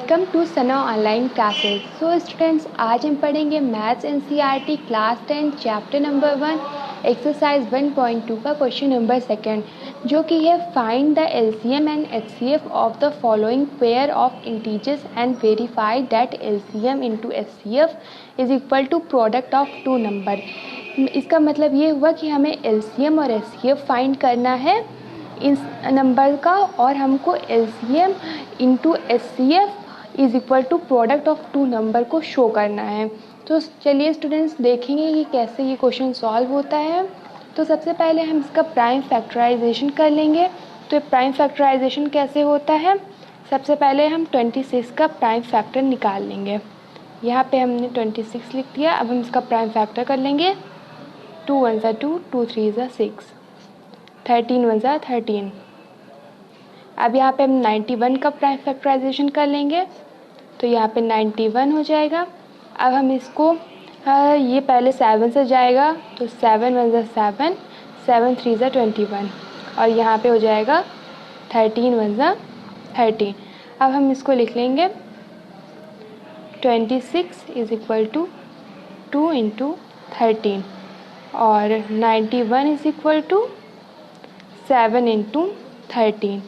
Welcome to Sana online classes. So students, आज हम पढ़ेंगे maths NCERT class 10 chapter number 1 exercise 1.2 का क्वेश्चन नंबर 2, जो कि है find the LCM and HCF of the following pair of integers and verify that LCM into HCF is equal to product of two number. इसका मतलब ये हुआ कि हमें एलसीएम और एचसीएफ फाइंड करना है इस नंबर का, और हमको LCM into HCF is equal to product of two number को शो करना है। तो चलिए स्टूडेंट्स, देखेंगे कि कैसे ये क्वेश्चन सॉल्व होता है। तो सबसे पहले हम इसका प्राइम फैक्टराइजेशन कर लेंगे। तो प्राइम फैक्टराइजेशन कैसे होता है, सबसे पहले हम 26 का प्राइम फैक्टर निकाल लेंगे। यहाँ पे हमने 26 लिख दिया। अब हम इसका प्राइम फैक्टर कर लेंगे। 2 1 2, 2 3 6, 13 1 13। अब यहाँ पे हम 91 का प्राइम फैक्टराइजेशन कर लेंगे। तो यहाँ पे 91 हो जाएगा। अब हम इसको ये पहले 7 से जाएगा, तो 7 1 7, 7 3 21, और यहाँ पे हो जाएगा 13 1 13। अब हम इसको लिख लेंगे 26 इज इक्वल टू 2 इंटू 13, और 91 इज इक्वल टू 7 इंटू 13।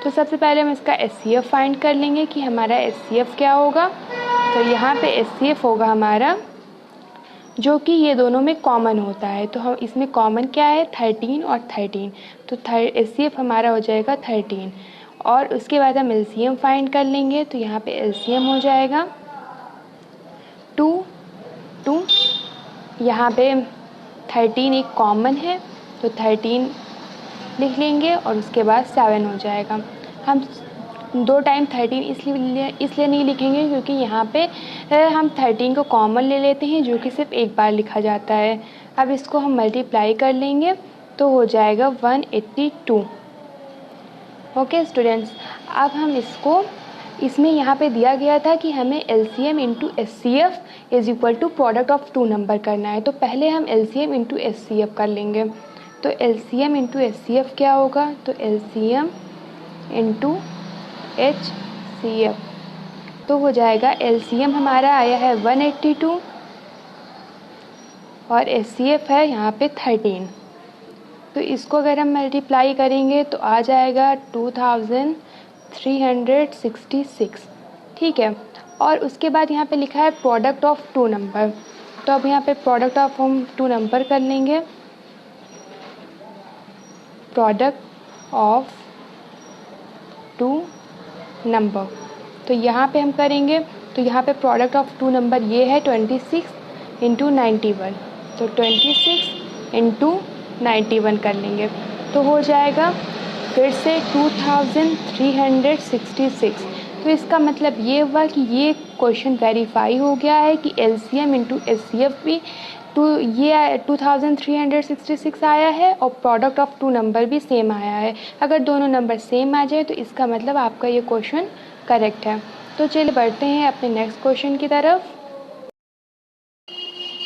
तो सबसे पहले हम इसका एचसीएफ फाइंड कर लेंगे कि हमारा एचसीएफ क्या होगा। तो यहाँ पे एचसीएफ होगा हमारा, जो कि ये दोनों में कॉमन होता है। तो हम इसमें कॉमन क्या है, 13 और 13। तो एचसीएफ हमारा हो जाएगा 13, और उसके बाद हम एलसीएम फाइंड कर लेंगे। तो यहाँ पे एलसीएम हो जाएगा 2 2, यहाँ पे 13 एक कॉमन है, तो 13 लिख लेंगे, और उसके बाद 7 हो जाएगा। हम 2 टाइम 13 इसलिए नहीं लिखेंगे क्योंकि यहाँ पे हम 13 को कॉमन ले लेते हैं, जो कि सिर्फ एक बार लिखा जाता है। अब इसको हम मल्टीप्लाई कर लेंगे, तो हो जाएगा 182। ओके स्टूडेंट्स, अब हम इसमें यहाँ पे दिया गया था कि हमें LCM into HCF is equal to product of two number करना है। तो पहले हम एलसीएम इंटू एचसीएफ कर लेंगे। तो एलसीएम इंटू एचसीएफ क्या होगा, तो एलसीएम इंटू एचसीएफ, तो हो जाएगा एलसीएम हमारा आया है 182, और एचसीएफ है यहाँ पे 13। तो इसको अगर हम मल्टीप्लाई करेंगे तो आ जाएगा 2366। ठीक है, और उसके बाद यहाँ पे लिखा है प्रोडक्ट ऑफ टू नंबर। तो अब यहाँ पे प्रोडक्ट ऑफ हम टू नंबर कर लेंगे। प्रोडक्ट ऑफ टू नंबर, तो यहाँ पे हम करेंगे। तो यहाँ पे प्रोडक्ट ऑफ टू नंबर ये है 26 इंटू 91। तो 26 इंटू 91 कर लेंगे, तो हो जाएगा फिर से 2366। तो इसका मतलब ये हुआ कि ये क्वेश्चन वेरीफाई हो गया है कि एलसीएम इंटू एचसीएफ भी ये 2366 आया है, और प्रोडक्ट ऑफ टू नंबर भी सेम आया है। अगर दोनों नंबर सेम आ जाए तो इसका मतलब आपका ये क्वेश्चन करेक्ट है। तो चलिए बढ़ते हैं अपने नेक्स्ट क्वेश्चन की तरफ,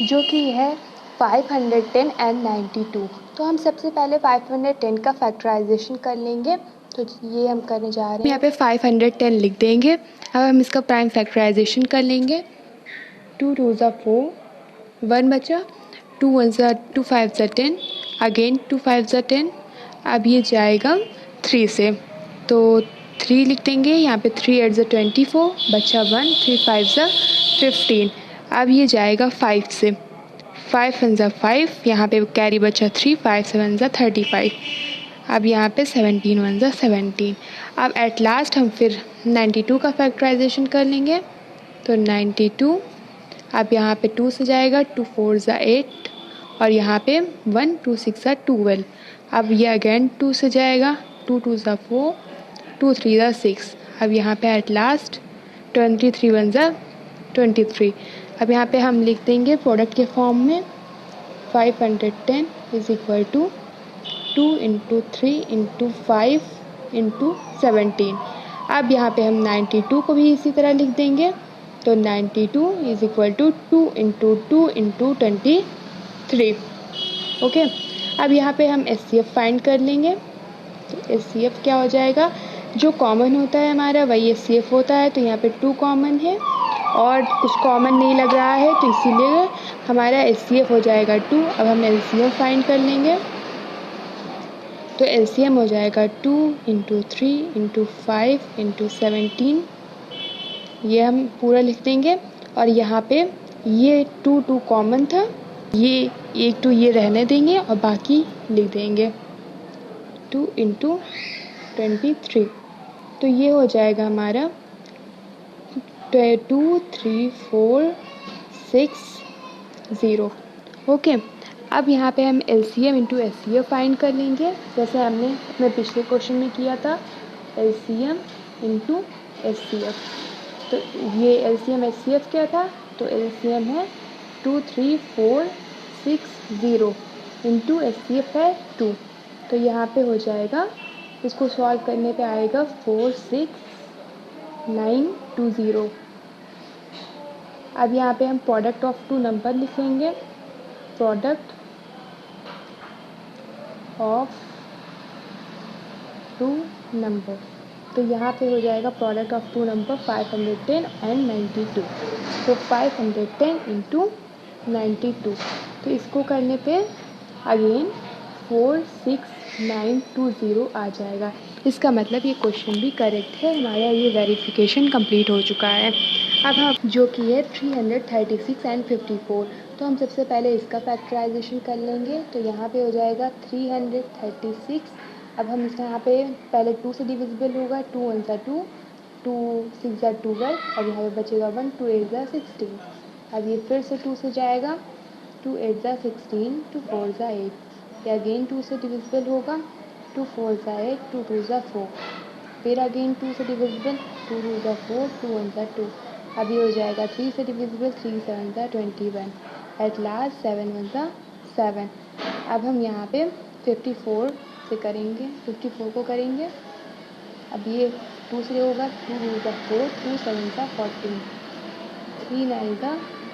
जो कि है 510 एंड 92। तो हम सबसे पहले 510 का फैक्टराइजेशन कर लेंगे। तो ये हम करने जा रहे हैं। यहाँ पे 510 लिख देंगे। अब हम इसका प्राइम फैक्टराइजेशन कर लेंगे। 2 2 4, 1 बचा, 2 1 2 5 10, अगेन 2 5 10। अब ये जाएगा 3 से, तो 3 लिख देंगे। यहाँ पे 3 8 24, बचा 1, 3 5 15। अब ये जाएगा 5 से, 5 1 5, यहाँ पे कैरी बचा 3, 5 7 35। अब यहाँ पे 17 1 17। अब एट लास्ट हम फिर 92 का फैक्टराइजेशन कर लेंगे। तो 92, अब यहाँ पे 2 से जाएगा, 2 4 8, और यहाँ पे 1 2 6 12। अब ये अगेन 2 से जाएगा, 2 2 4, 2 3 6। अब यहाँ पे एट लास्ट 23 1 23। अब यहाँ पे हम लिख देंगे प्रोडक्ट के फॉर्म में 510 is equal to 2 into 3 into 5 into 17। अब यहाँ पे हम 92 को भी इसी तरह लिख देंगे। तो 92 is equal to 2 into 2 into 23। Okay, अब यहाँ पे हम एचसीएफ फाइंड कर लेंगे। तो एचसीएफ क्या हो जाएगा, जो कॉमन होता है हमारा वही HCF होता है, तो यहाँ पे 2 कॉमन है और कुछ कॉमन नहीं लग रहा है, तो इसीलिए हमारा HCF हो जाएगा 2। अब हम LCM फाइंड कर लेंगे, तो LCM हो जाएगा 2 × 3 × 5 × 17। ये हम पूरा लिख देंगे और यहाँ पे ये 2 कॉमन था, ये 1 2 ये रहने देंगे और बाकी लिख देंगे 2 × 23। तो ये हो जाएगा हमारा 2 3 4 6 0। ओके, अब यहाँ पे हम LCM × SCF फाइंड कर लेंगे, जैसे हमने अपने पिछले क्वेश्चन में किया था LCM × SCF। तो ये LCM SCF क्या था, तो LCM है 2 3 4 6 0 × SCF है 2। तो यहाँ पे हो जाएगा, इसको सॉल्व करने पे आएगा 4 6 9 2 0। अब यहाँ पे हम प्रोडक्ट ऑफ 2 नंबर लिखेंगे, प्रोडक्ट ऑफ 2 नंबर। तो यहाँ पे हो जाएगा प्रोडक्ट ऑफ 2 नंबर 510 and 92। तो 510 × 92, तो इसको करने पे अगेन 4 6 9 2 0 आ जाएगा। इसका मतलब ये क्वेश्चन भी करेक्ट है, हमारा ये वेरिफिकेशन कंप्लीट हो चुका है। अब हम जो कि है 336 and 54, तो हम सबसे पहले इसका फैक्टराइजेशन कर लेंगे। तो यहाँ पे हो जाएगा 336। अब हम इसका यहाँ पे पहले 2 से डिविजिबल होगा, 2 1 × 2, 2 6 × 12 और यहाँ पे बचेगा 1, 2 8 × 16। अब ये फिर से 2 से जाएगा, 2 8 × 16, 2 4 × 8। ये अगेन 2 से डिविजिबल होगा, 2 4 × 8, 2 2 × 4। फिर अगेन 2 से डिविजिबल, 2 2 × 4, 2 1 × 2। अब ये हो जाएगा 3 से डिविजिबल, 3 7 × 21। At last 7 1 × 7। अब हम यहाँ पे 54 से करेंगे, 54 को करेंगे। अब ये 2 से होगा, 2 2 × 4, 2 7 × 14, 3 9 ×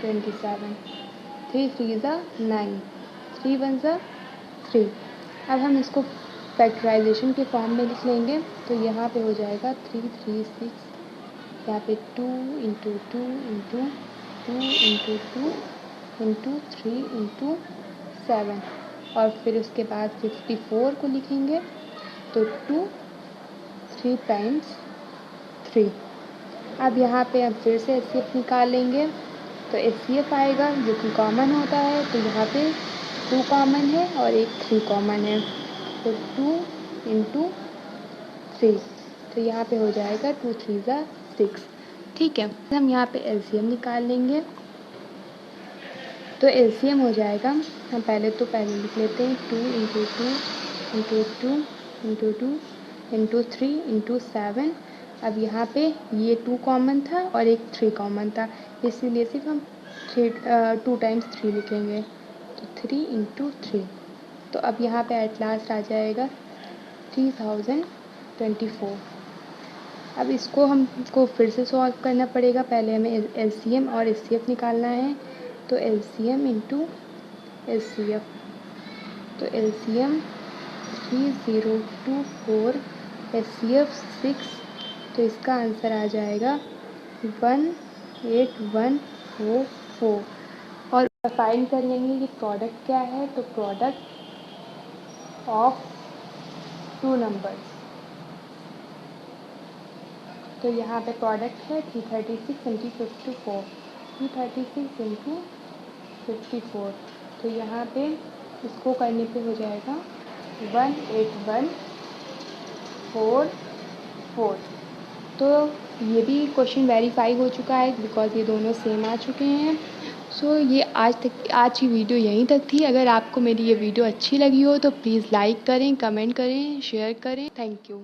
27, 3 3 × 9, 3 1 × 3। अब हम इसको फैक्टराइजेशन के फॉर्म में लिख लेंगे, तो यहाँ पे हो जाएगा 3 3 6, यहाँ पे 2 × 2 × 2 × 2 × 3 × 7 और फिर उसके बाद 54 को लिखेंगे, तो 2 3 टाइम्स 3। अब यहाँ पे हम फिर से HCF निकाल लेंगे, तो HCF आएगा जो कि कॉमन होता है, तो यहाँ पे 2 कॉमन है और एक 3 कॉमन है, तो 2 × 3। तो यहाँ पे हो जाएगा 2 3 × 6। ठीक है, हम यहाँ पे LCM निकाल लेंगे, तो LCM हो जाएगा, हम पहले लिख लेते हैं 2 × 2 × 2 × 2 × 3 × 7। अब यहाँ पे ये 2 कॉमन था और एक 3 कॉमन था, इसीलिए सिर्फ हम 2 टाइम्स 3 लिखेंगे, तो 3 × 3। तो अब यहाँ पे एट लास्ट आ जाएगा 3024। अब इसको हमको फिर से सॉल्व करना पड़ेगा, पहले हमें LCM और SCF निकालना है, तो LCM × SCF, तो LCM 3024, SCF 6, तो इसका आंसर आ जाएगा 18144। और फाइंड कर लेंगे कि प्रोडक्ट क्या है, तो प्रोडक्ट ऑफ 2 नंबर्स, तो यहाँ पे प्रोडक्ट है 336 × 54, 336 × 54। तो यहाँ पे इसको करने पे हो जाएगा 18144। तो ये भी क्वेश्चन वेरीफाई हो चुका है, बिकॉज ये दोनों सेम आ चुके हैं। सो ये आज की वीडियो यहीं तक थी। अगर आपको मेरी ये वीडियो अच्छी लगी हो तो प्लीज़ लाइक करें, कमेंट करें, शेयर करें। Thank you.